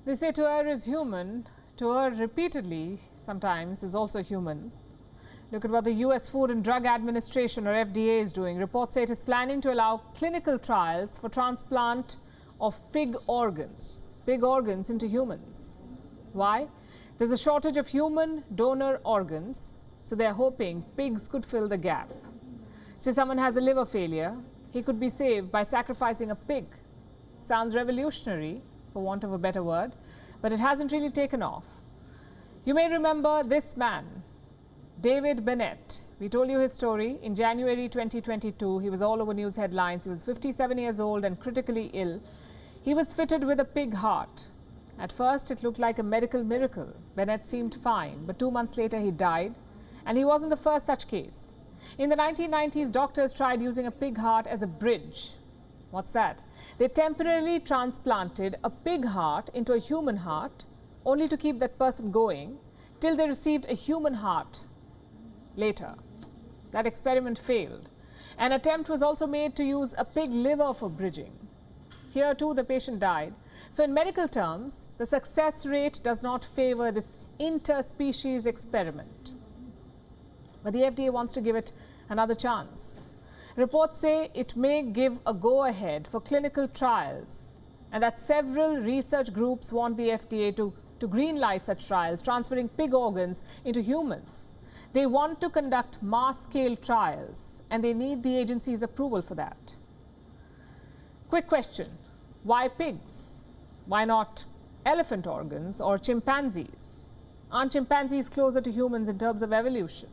They say to err is human. To err repeatedly sometimes is also human. Look at what the US Food and Drug Administration, or FDA, is doing. Reports say it is planning to allow clinical trials for transplant of pig organs into humans. Why? There's a shortage of human donor organs, so they're hoping pigs could fill the gap. Say someone has a liver failure, he could be saved by sacrificing a pig. Sounds revolutionary, for want of a better word, but it hasn't really taken off. You may remember this man, David Bennett. We told you his story. In January 2022, he was all over news headlines. He was 57 years old and critically ill. He was fitted with a pig heart. At first, it looked like a medical miracle. Bennett seemed fine, but 2 months later, he died. And he wasn't the first such case. In the 1990s, doctors tried using a pig heart as a bridge. What's that? They temporarily transplanted a pig heart into a human heart, only to keep that person going till they received a human heart later. That experiment failed. An attempt was also made to use a pig liver for bridging. Here too, the patient died. So in medical terms, the success rate does not favor this interspecies experiment. But the FDA wants to give it another chance. Reports say it may give a go-ahead for clinical trials, and that several research groups want the FDA to greenlight such trials, transferring pig organs into humans. They want to conduct mass-scale trials, and they need the agency's approval for that. Quick question, why pigs? Why not elephant organs or chimpanzees? Aren't chimpanzees closer to humans in terms of evolution?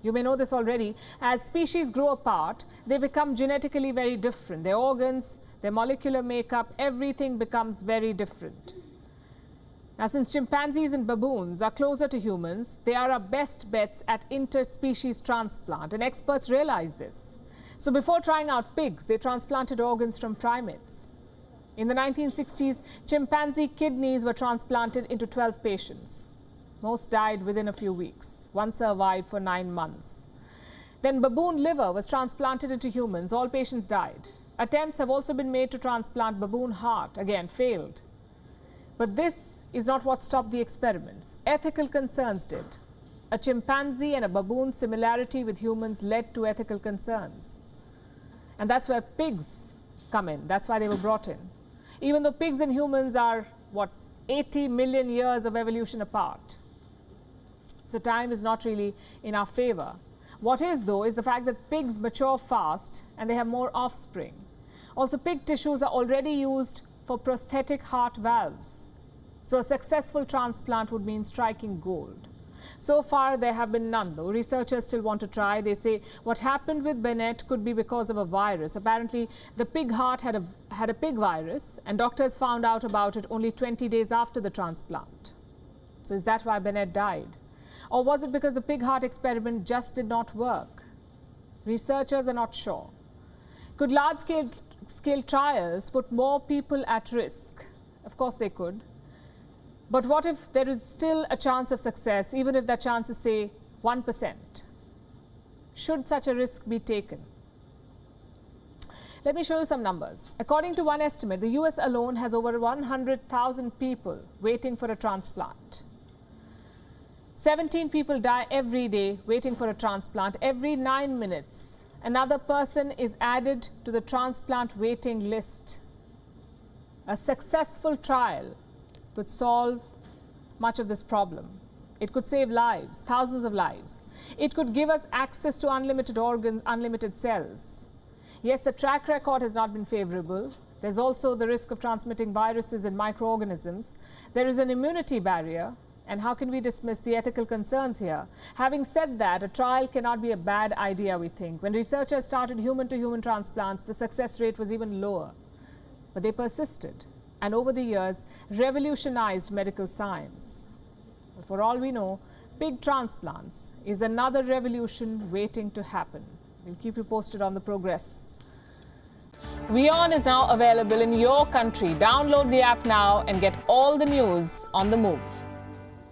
You may know this already. As species grow apart, they become genetically very different. Their organs, their molecular makeup, everything becomes very different. Now, since chimpanzees and baboons are closer to humans, they are our best bets at interspecies transplant, and experts realize this. So before trying out pigs, they transplanted organs from primates. In the 1960s, chimpanzee kidneys were transplanted into 12 patients. Most died within a few weeks. One survived for 9 months. Then baboon liver was transplanted into humans. All patients died. Attempts have also been made to transplant baboon heart. Again, failed. But this is not what stopped the experiments. Ethical concerns did. A chimpanzee and a baboon similarity with humans led to ethical concerns. And that's where pigs come in. That's why they were brought in. Even though pigs and humans are, 80 million years of evolution apart. So time is not really in our favor. What is, though, is the fact that pigs mature fast and they have more offspring. Also, pig tissues are already used for prosthetic heart valves. So a successful transplant would mean striking gold. So far, there have been none, though. Researchers still want to try. They say what happened with Bennett could be because of a virus. Apparently, the pig heart had a pig virus, and doctors found out about it only 20 days after the transplant. So is that why Bennett died? Or was it because the pig heart experiment just did not work? Researchers are not sure. Could large-scale trials put more people at risk? Of course they could. But what if there is still a chance of success, even if that chance is, say, 1%? Should such a risk be taken? Let me show you some numbers. According to one estimate, the US alone has over 100,000 people waiting for a transplant. 17 people die every day waiting for a transplant. Every 9 minutes, another person is added to the transplant waiting list. A successful trial would solve much of this problem. It could save lives, thousands of lives. It could give us access to unlimited organs, unlimited cells. Yes, the track record has not been favorable. There's also the risk of transmitting viruses and microorganisms. There is an immunity barrier. And how can we dismiss the ethical concerns here? Having said that, a trial cannot be a bad idea, we think. When researchers started human-to-human transplants, the success rate was even lower. But they persisted, and over the years, revolutionized medical science. But for all we know, pig transplants is another revolution waiting to happen. We'll keep you posted on the progress. WION is now available in your country. Download the app now and get all the news on the move.